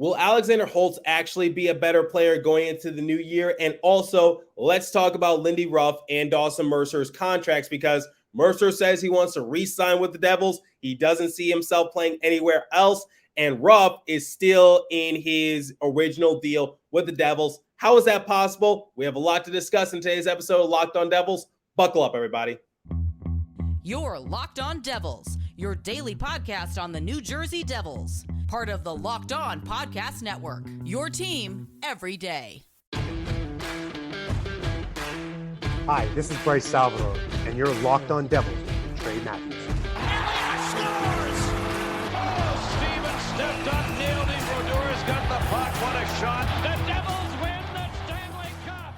Will Alexander Holtz actually be a better player going into the new year? And also, let's talk about Lindy Ruff and Dawson Mercer's contracts, because Mercer says he wants to re-sign with the Devils. He doesn't see himself playing anywhere else. And Ruff is still in his original deal with the Devils. How is that possible? We have a lot to discuss in today's episode of Locked On Devils. Buckle up, everybody. You're Locked On Devils, your daily podcast on the New Jersey Devils. Part of the Locked On Podcast Network, your team every day. Hi, this is Bryce Salvador, and you're Locked On Devils with Trey Matthews. Scores! Oh, Stevens stepped up, nailed him. Brodor's got the puck. What a shot. The Devils win the Stanley Cup.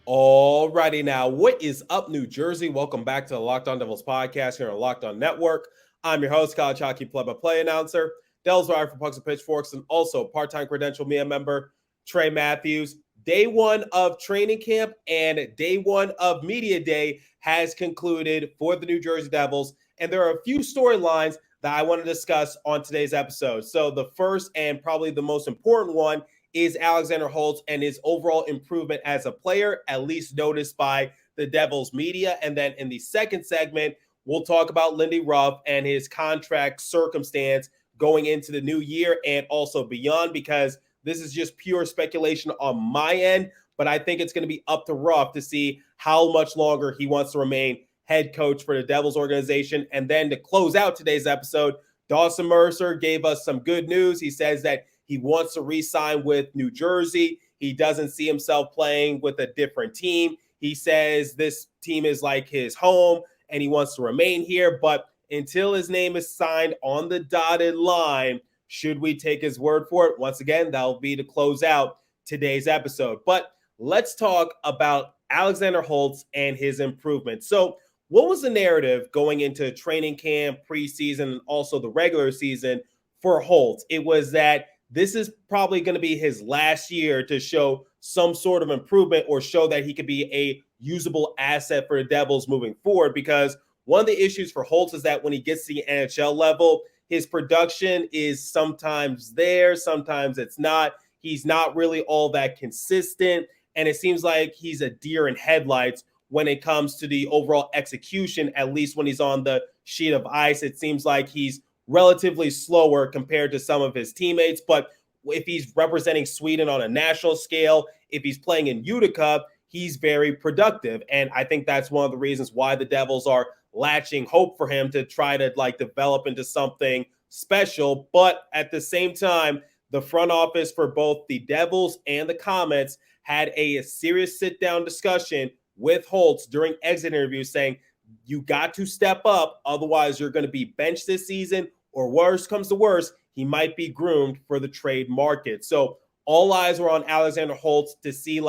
Alrighty now, what is up, New Jersey? Welcome back to the Locked On Devils podcast here on Locked On Network. I'm your host, college hockey play-by-play announcer, Devils writer for Pucks and Pitchforks, and also part-time credential media member, Trey Matthews. Day one of training camp and day one of media day has concluded for the New Jersey Devils, and there are a few storylines that I want to discuss on today's episode. So the first and probably the most important one is Alexander Holtz and his overall improvement as a player, at least noticed by the Devils media. And then in the second segment, we'll talk about Lindy Ruff and his contract circumstance going into the new year and also beyond, because this is just pure speculation on my end, but I think it's going to be up to Ruff to see how much longer he wants to remain head coach for the Devils organization. And then to close out today's episode, Dawson Mercer gave us some good news. He says that he wants to re-sign with New Jersey. He doesn't see himself playing with a different team. He says this team is like his home and he wants to remain here. But until his name is signed on the dotted line, should we take his word for it? Once again, that'll be to close out today's episode. But let's talk about Alexander Holtz and his improvement. So what was the narrative going into training camp, preseason, and also the regular season for Holtz? It was that this is probably going to be his last year to show some sort of improvement or show that he could be a usable asset for the Devils moving forward, because one of the issues for Holtz is that when he gets to the NHL level, his production is sometimes there, sometimes it's not. He's not really all that consistent, and it seems like he's a deer in headlights when it comes to the overall execution, at least when he's on the sheet of ice. It seems like he's relatively slower compared to some of his teammates, but if he's representing Sweden on a national scale, if he's playing in Utica, he's very productive, and I think that's one of the reasons why the Devils are latching hope for him to try to develop into something special. But at the same time, the front office for both the Devils and the Comets had a serious sit-down discussion with Holtz during exit interviews saying, you got to step up, otherwise you're going to be benched this season, or worse comes to worse, he might be groomed for the trade market. So all eyes were on Alexander Holtz to see,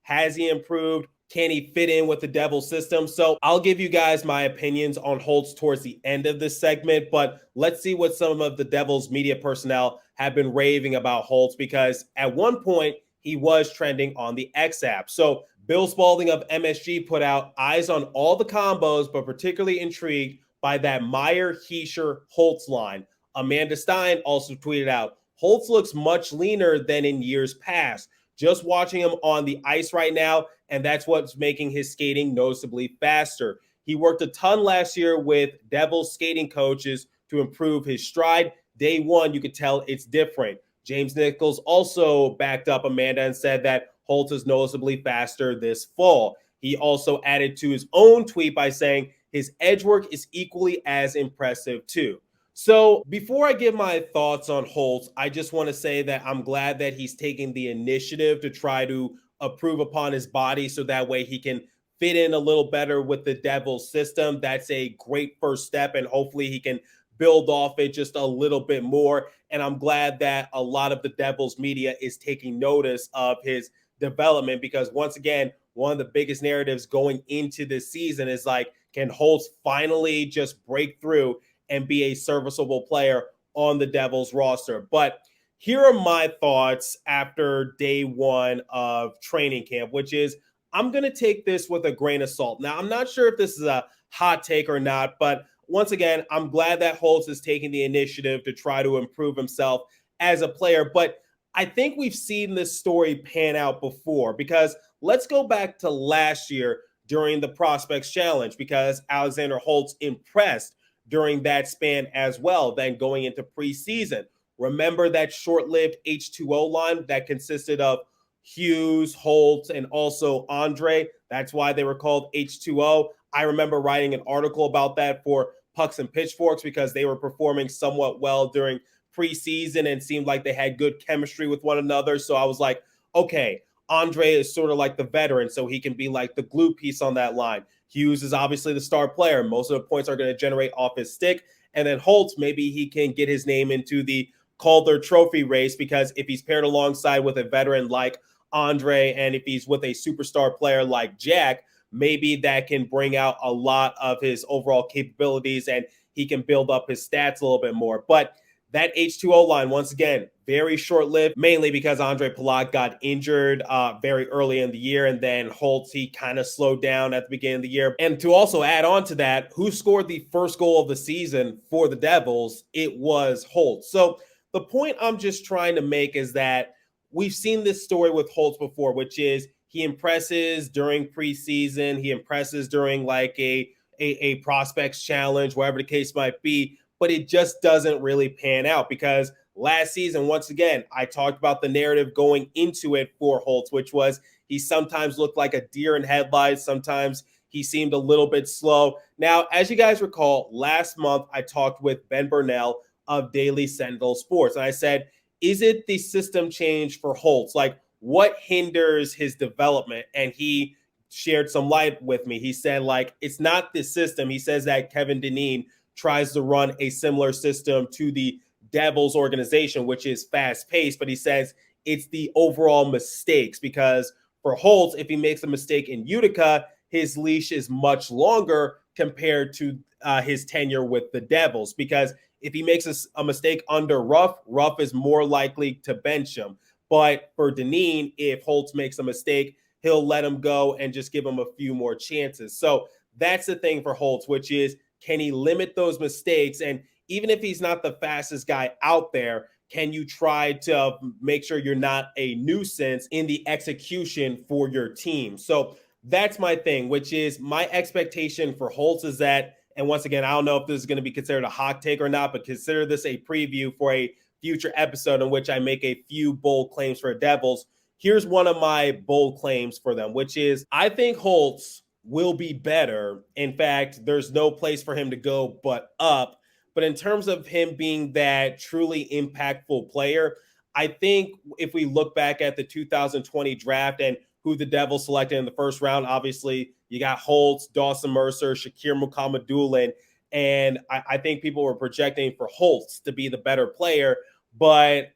has he improved? Can he fit in with the Devils system? So I'll give you guys my opinions on Holtz towards the end of this segment, but let's see what some of the Devils media personnel have been raving about Holtz, because at one point he was trending on the X app. So Bill Spalding of MSG put out eyes on all the combos, but particularly intrigued by that Meyer-Heischer-Holtz line. Amanda Stein also tweeted out, Holtz looks much leaner than in years past. Just watching him on the ice right now, and that's what's making his skating noticeably faster. He worked a ton last year with Devils skating coaches to improve his stride. Day one, you could tell it's different. James Nichols also backed up Amanda and said that Holtz is noticeably faster this fall. He also added to his own tweet by saying his edge work is equally as impressive too. So before I give my thoughts on Holtz, I just want to say that I'm glad that he's taking the initiative to try to improve upon his body so that way he can fit in a little better with the Devils system. That's a great first step, and hopefully he can build off it just a little bit more. And I'm glad that a lot of the Devils media is taking notice of his development, because once again, one of the biggest narratives going into this season is can Holtz finally just break through and be a serviceable player on the Devils roster? But here are my thoughts after day one of training camp, which is I'm going to take this with a grain of salt. Now, I'm not sure if this is a hot take or not, but once again, I'm glad that Holtz is taking the initiative to try to improve himself as a player. But I think we've seen this story pan out before, because let's go back to last year during the Prospects Challenge, because Alexander Holtz impressed during that span as well, then going into preseason. Remember that short-lived H2O line that consisted of Hughes, Holtz, and also Andre? That's why they were called H2O. I remember writing an article about that for Pucks and Pitchforks because they were performing somewhat well during preseason and seemed like they had good chemistry with one another. So I was like, okay, Andre is sort of like the veteran, so he can be like the glue piece on that line. Hughes is obviously the star player. Most of the points are going to generate off his stick. And then Holtz, maybe he can get his name into the Calder Trophy race, because if he's paired alongside with a veteran like Andre, and if he's with a superstar player like Jack, maybe that can bring out a lot of his overall capabilities and he can build up his stats a little bit more. But that H2O line, once again, very short-lived, mainly because Andre Palat got injured very early in the year, and then Holtz, he kind of slowed down at the beginning of the year. And to also add on to that, who scored the first goal of the season for the Devils? It was Holtz. So the point I'm just trying to make is that we've seen this story with Holtz before, which is he impresses during preseason, he impresses during like a prospects challenge, wherever the case might be, but it just doesn't really pan out, because last season, once again, I talked about the narrative going into it for Holtz, which was he sometimes looked like a deer in headlights. Sometimes he seemed a little bit slow. Now, as you guys recall, last month I talked with Ben Burnell of Daily Sentinel Sports, and I said, is it the system change for Holtz? Like, what hinders his development? And he shared some light with me. He said, like, it's not the system. He says that Kevin Dineen tries to run a similar system to the Devils organization, which is fast-paced, but he says it's the overall mistakes, because for Holtz, if he makes a mistake in Utica, his leash is much longer compared to his tenure with the Devils, because if he makes a mistake under Ruff is more likely to bench him. But for Dineen, if Holtz makes a mistake, he'll let him go and just give him a few more chances. So that's the thing for Holtz, which is, can he limit those mistakes? And even if he's not the fastest guy out there, can you try to make sure you're not a nuisance in the execution for your team? So that's my thing, which is my expectation for Holtz is that, and once again, I don't know if this is going to be considered a hot take or not, but consider this a preview for a future episode in which I make a few bold claims for Devils. Here's one of my bold claims for them, which is I think Holtz will be better. In fact, there's no place for him to go but up. But in terms of him being that truly impactful player, I think if we look back at the 2020 draft and who the Devils selected in the first round, obviously you got Holtz, Dawson Mercer, Shakir Mukhamadullin, and I think people were projecting for Holtz to be the better player. But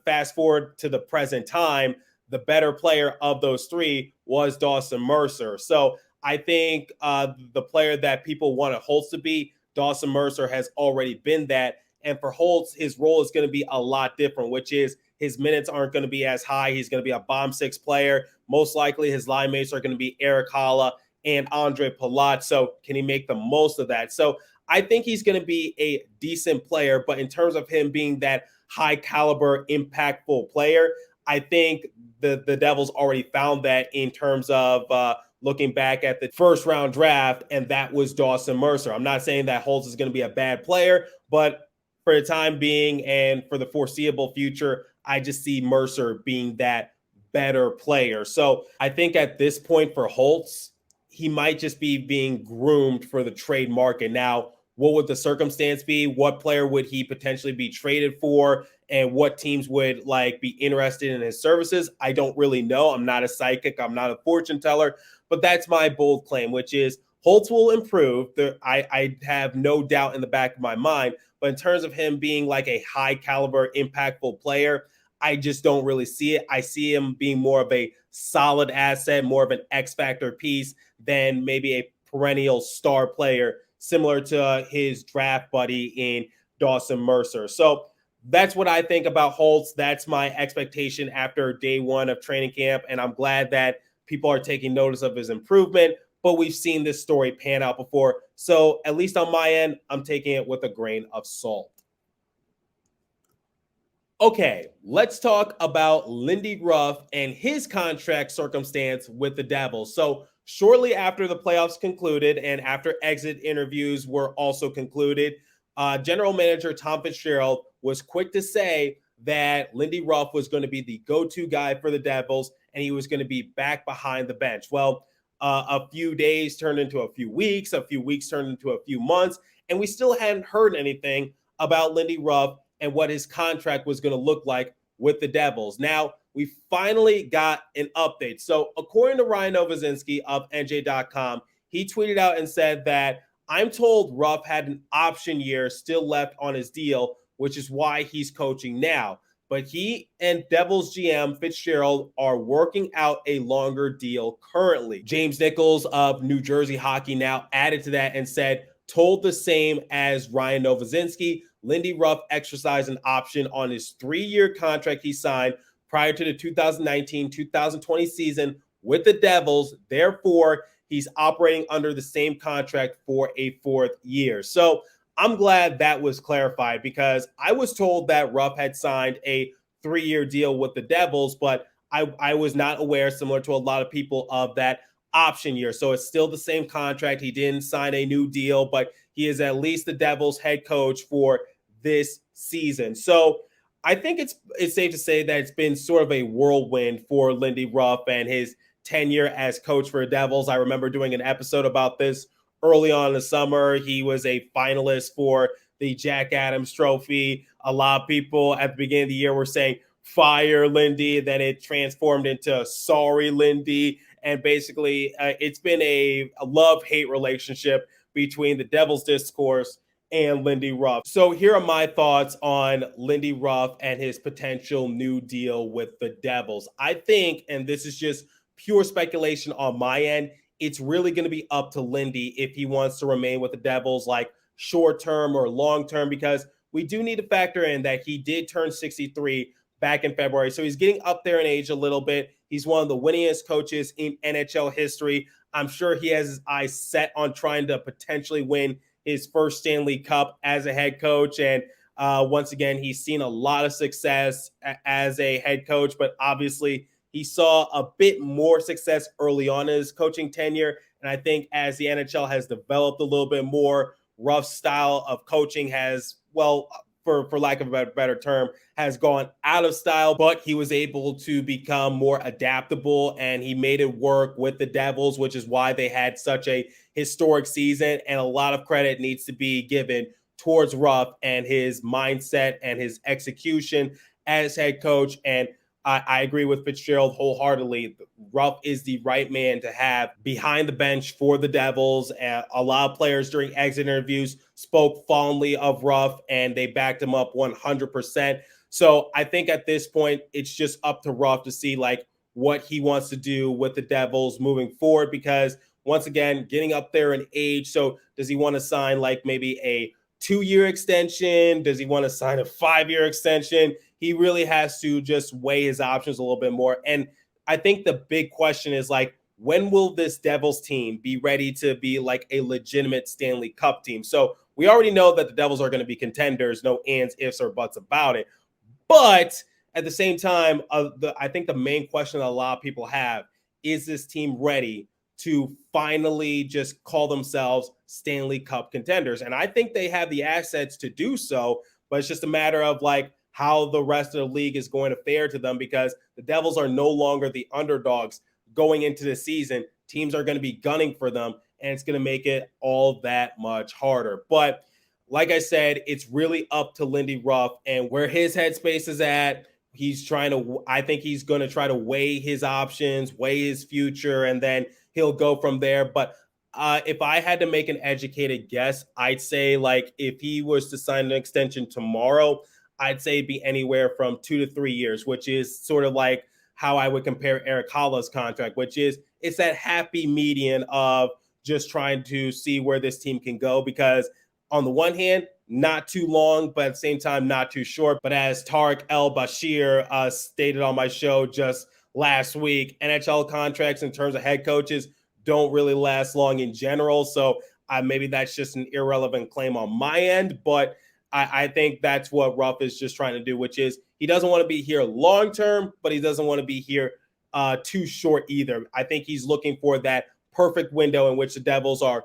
fast forward to the present time, the better player of those three was Dawson Mercer. So I think the player that people wanted Holtz to be, Dawson Mercer has already been that. And for Holtz, his role is going to be a lot different, which is his minutes aren't going to be as high. He's going to be a bomb six player. Most likely his line mates are going to be Eric Haula and Andre Palat. So can he make the most of that? So I think he's going to be a decent player. But in terms of him being that high caliber, impactful player, I think the Devils already found that in terms of looking back at the first round draft, and that was Dawson Mercer. I'm not saying that Holtz is going to be a bad player, but for the time being and for the foreseeable future, I just see Mercer being that better player. So I think at this point for Holtz, he might just be being groomed for the trade market. Now, what would the circumstance be? What player would he potentially be traded for? And what teams would be interested in his services? I don't really know. I'm not a psychic. I'm not a fortune teller. But that's my bold claim, which is Holtz will improve. I have no doubt in the back of my mind. But in terms of him being like a high caliber, impactful player, I just don't really see it. I see him being more of a solid asset, more of an X factor piece than maybe a perennial star player, similar to his draft buddy in Dawson Mercer. So that's what I think about Holtz. That's my expectation after day one of training camp. And I'm glad that people are taking notice of his improvement, but we've seen this story pan out before. So at least on my end, I'm taking it with a grain of salt. Okay, let's talk about Lindy Ruff and his contract circumstance with the Devils. So, shortly after the playoffs concluded and after exit interviews were also concluded, General Manager Tom Fitzgerald was quick to say that Lindy Ruff was going to be the go-to guy for the Devils and he was going to be back behind the bench. Well, a few days turned into a few weeks turned into a few months, and we still hadn't heard anything about Lindy Ruff and what his contract was going to look like with the Devils. Now, we finally got an update. So, according to Ryan Novozinski of NJ.com, he tweeted out and said that I'm told Ruff had an option year still left on his deal, which is why he's coaching now. But he and Devils GM Fitzgerald are working out a longer deal currently. James Nichols of New Jersey Hockey Now added to that and said, told the same as Ryan Novozinski, Lindy Ruff exercised an option on his 3-year contract he signed prior to the 2019-2020 season with the Devils. Therefore, he's operating under the same contract for a 4th year. So I'm glad that was clarified because I was told that Ruff had signed a 3-year deal with the Devils, but I was not aware, similar to a lot of people, of that option year. So it's still the same contract. He didn't sign a new deal, but he is at least the Devils head coach for this season. So I think it's safe to say that it's been sort of a whirlwind for Lindy Ruff and his tenure as coach for the Devils. I remember doing an episode about this early on in the summer. He was a finalist for the Jack Adams Trophy. A lot of people at the beginning of the year were saying, fire Lindy. Then it transformed into sorry Lindy. And basically, it's been a love-hate relationship between the Devils discourse and Lindy Ruff. So here are my thoughts on Lindy Ruff and his potential new deal with the Devils. I think, and this is just pure speculation on my end, it's really going to be up to Lindy if he wants to remain with the Devils, like short-term or long-term, because we do need to factor in that he did turn 63 back in February. So he's getting up there in age a little bit. He's one of the winningest coaches in NHL history. I'm sure he has his eyes set on trying to potentially win his first Stanley Cup as a head coach. And once again, he's seen a lot of success as a head coach, but obviously he saw a bit more success early on in his coaching tenure. And I think as the NHL has developed a little bit more, Ruff's style of coaching has, well, for lack of a better term, has gone out of style, but he was able to become more adaptable and he made it work with the Devils, which is why they had such a historic season. And a lot of credit needs to be given towards Ruff and his mindset and his execution as head coach. And I agree with Fitzgerald wholeheartedly. Ruff is the right man to have behind the bench for the Devils. A lot of players during exit interviews spoke fondly of Ruff, and they backed him up 100%. So I think at this point, it's just up to Ruff to see like what he wants to do with the Devils moving forward, because once again, getting up there in age. So does he want to sign like maybe a 2-year extension? Does he want to sign a 5-year extension? He really has to just weigh his options a little bit more. And I think the big question is like, when will this Devils team be ready to be like a legitimate Stanley Cup team? So we already know that the Devils are going to be contenders, no ands, ifs, or buts about it. But at the same time, I think the main question that a lot of people have is this team ready to finally just call themselves Stanley Cup contenders? And I think they have the assets to do so, but it's just a matter of like how the rest of the league is going to fare to them, because the Devils are no longer the underdogs going into the season. Teams are going to be gunning for them, and it's going to make it all that much harder. But like I said, it's really up to Lindy Ruff and where his headspace is at. I think he's going to try to weigh his options, weigh his future, and then he'll go from there. But if I had to make an educated guess, I'd say like if he was to sign an extension tomorrow, I'd say it'd be anywhere from 2 to 3 years, which is sort of like how I would compare Eric Halla's contract, which is it's that happy median of just trying to see where this team can go, because on the one hand, not too long, but at the same time, not too short. But as Tariq El-Bashir stated on my show just last week, NHL contracts in terms of head coaches don't really last long in general. So maybe that's just an irrelevant claim on my end, but I think that's what Ruff is just trying to do, which is he doesn't want to be here long-term, but he doesn't want to be here too short either. I think he's looking for that perfect window in which the Devils are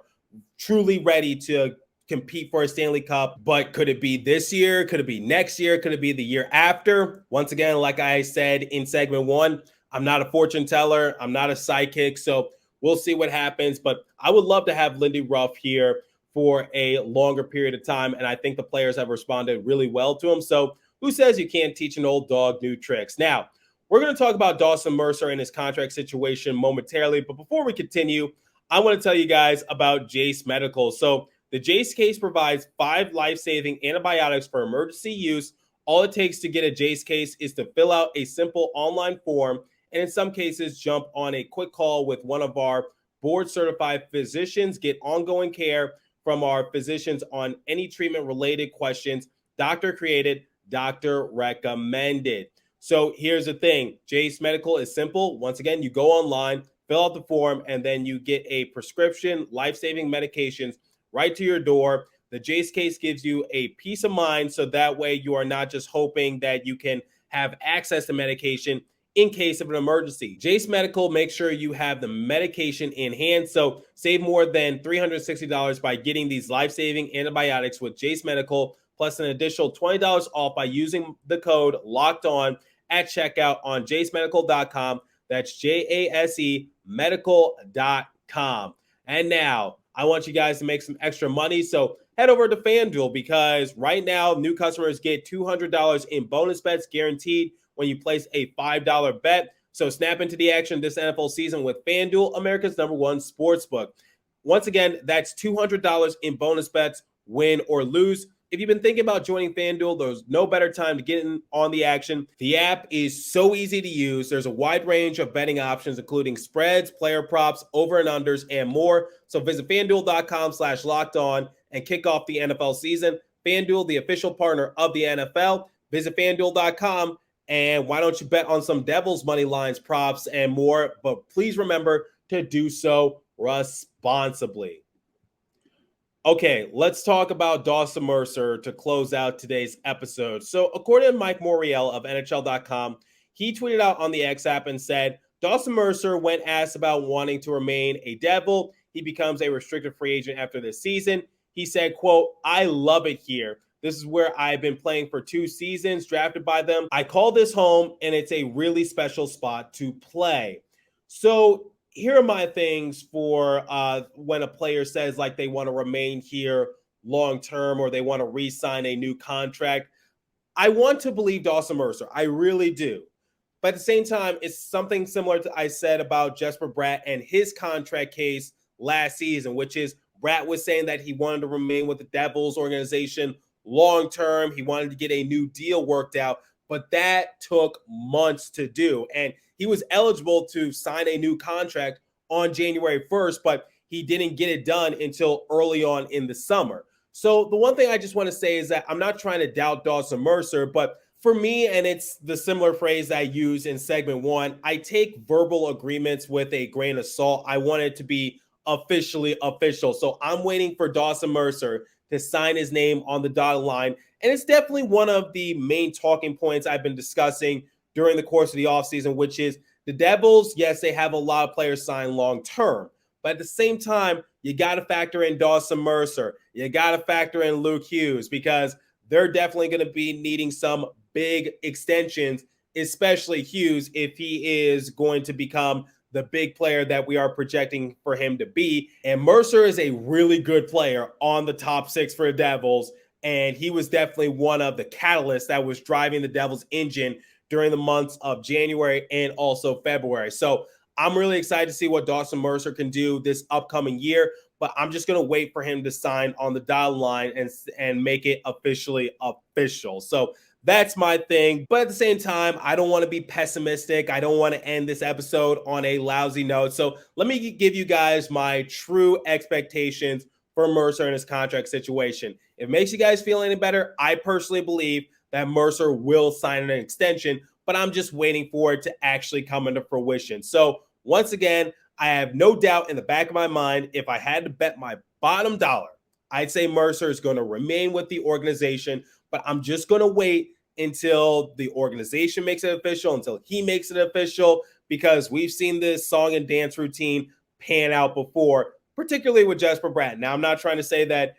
truly ready to compete for a Stanley Cup. But could it be this year? Could it be next year? Could it be the year after? Once again, like I said in segment 1, I'm not a fortune teller. I'm not a psychic. So we'll see what happens. But I would love to have Lindy Ruff here for a longer period of time. And I think the players have responded really well to him. So who says you can't teach an old dog new tricks? Now, we're going to talk about Dawson Mercer and his contract situation momentarily. But before we continue, I want to tell you guys about Jase Medical. So the Jase Case provides 5 life-saving antibiotics for emergency use. All it takes to get a Jase Case is to fill out a simple online form, and in some cases, jump on a quick call with one of our board-certified physicians, get ongoing care from our physicians on any treatment-related questions, doctor-created, doctor-recommended. So here's the thing. Jase Medical is simple. Once again, you go online, fill out the form, and then you get a prescription, life-saving medications right to your door. The Jase Case gives you a peace of mind, so that way you are not just hoping that you can have access to medication in case of an emergency. Jase Medical makes sure you have the medication in hand. So save more than $360 by getting these life-saving antibiotics with Jase Medical, plus an additional $20 off by using the code LOCKEDON at checkout on jasemedical.com. That's JASE medical.com. And now I want you guys to make some extra money. So head over to FanDuel, because right now new customers get $200 in bonus bets guaranteed when you place a $5 bet. So snap into the action this NFL season with FanDuel, America's #1 sportsbook. Once again, that's $200 in bonus bets, win or lose. If you've been thinking about joining FanDuel, there's no better time to get in on the action. The app is so easy to use. There's a wide range of betting options, including spreads, player props, over and unders, and more. So visit FanDuel.com/lockedon and kick off the NFL season. FanDuel, the official partner of the NFL. Visit FanDuel.com, and why don't you bet on some Devils money lines, props, and more? But please remember to do so responsibly. Okay, let's talk about Dawson Mercer to close out today's episode. So according to Mike Moriel of NHL.com, he tweeted out on the X app and said, Dawson Mercer, when asked about wanting to remain a Devil, he becomes a restricted free agent after this season. He said, quote, I love it here. This is where I've been playing for 2 seasons, drafted by them. I call this home, and it's a really special spot to play. So here are my things for when a player says like they want to remain here long-term or they want to re-sign a new contract. I want to believe Dawson Mercer. I really do. But at the same time, it's something similar to I said about Jesper Bratt and his contract case last season, which is Bratt was saying that he wanted to remain with the Devils organization long-term. He wanted to get a new deal worked out, but that took months to do. And he was eligible to sign a new contract on January 1st, but he didn't get it done until early on in the summer. So the one thing I just want to say is that I'm not trying to doubt Dawson Mercer, but for me, and it's the similar phrase I use in segment 1, I take verbal agreements with a grain of salt. I want it to be officially official. So I'm waiting for Dawson Mercer to sign his name on the dotted line. And it's definitely one of the main talking points I've been discussing during the course of the offseason, which is the Devils, yes, they have a lot of players signed long-term. But at the same time, you got to factor in Dawson Mercer. You got to factor in Luke Hughes, because they're definitely going to be needing some big extensions, especially Hughes, if he is going to become the big player that we are projecting for him to be. And Mercer is a really good player on the top 6 for the Devils, and he was definitely one of the catalysts that was driving the Devils' engine during the months of January and also February. So I'm really excited to see what Dawson Mercer can do this upcoming year, but I'm just going to wait for him to sign on the dotted line and make it officially official. So that's my thing. But at the same time, I don't want to be pessimistic. I don't want to end this episode on a lousy note. So let me give you guys my true expectations for Mercer and his contract situation. If it makes you guys feel any better, I personally believe that Mercer will sign an extension, but I'm just waiting for it to actually come into fruition. So once again, I have no doubt in the back of my mind, if I had to bet my bottom dollar, I'd say Mercer is going to remain with the organization, but I'm just going to wait until the organization makes it official, until he makes it official, because we've seen this song and dance routine pan out before, particularly with Jesper Bratt. Now, I'm not trying to say that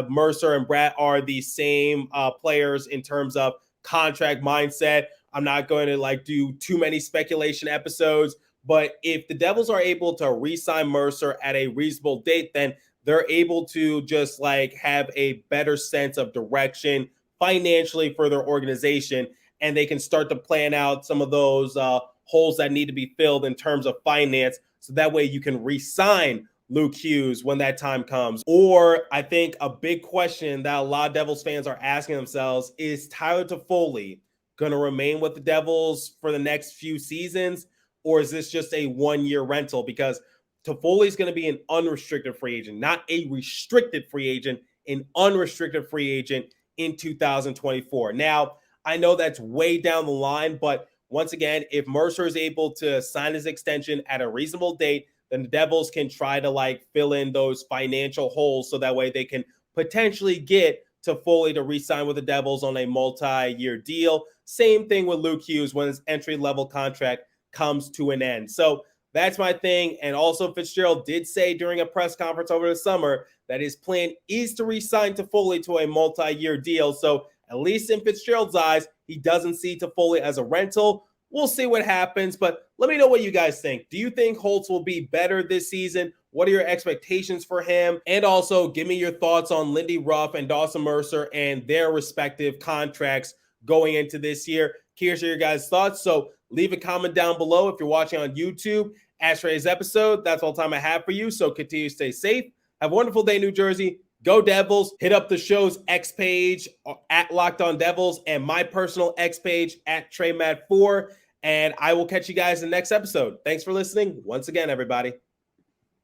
Mercer and Bratt are the same players in terms of contract mindset. I'm not going to do too many speculation episodes, but if the Devils are able to re-sign Mercer at a reasonable date, then they're able to just have a better sense of direction financially for their organization, and they can start to plan out some of those holes that need to be filled in terms of finance, so that way you can re-sign Luke Hughes when that time comes. Or I think a big question that a lot of Devils fans are asking themselves is Tyler Toffoli going to remain with the Devils for the next few seasons, or is this just a one-year rental? Because Toffoli is going to be an unrestricted free agent, not a restricted free agent, an unrestricted free agent in 2024. Now, I know that's way down the line, but once again, if Mercer is able to sign his extension at a reasonable date, then the Devils can try to fill in those financial holes, so that way they can potentially get Toffoli to re-sign with the Devils on a multi-year deal. Same thing with Luke Hughes when his entry-level contract comes to an end. So that's my thing. And also, Fitzgerald did say during a press conference over the summer that his plan is to re-sign Toffoli to a multi-year deal. So at least in Fitzgerald's eyes, he doesn't see Toffoli as a rental. We'll see what happens, but let me know what you guys think. Do you think Holtz will be better this season? What are your expectations for him? And also, give me your thoughts on Lindy Ruff and Dawson Mercer and their respective contracts going into this year. Curious to your guys' thoughts, so leave a comment down below if you're watching on YouTube. As for today's episode, that's all the time I have for you, so continue to stay safe. Have a wonderful day, New Jersey. Go Devils. Hit up the show's X page at Locked On Devils and my personal X page at TreyMad4. And I will catch you guys in the next episode. Thanks for listening once again, everybody.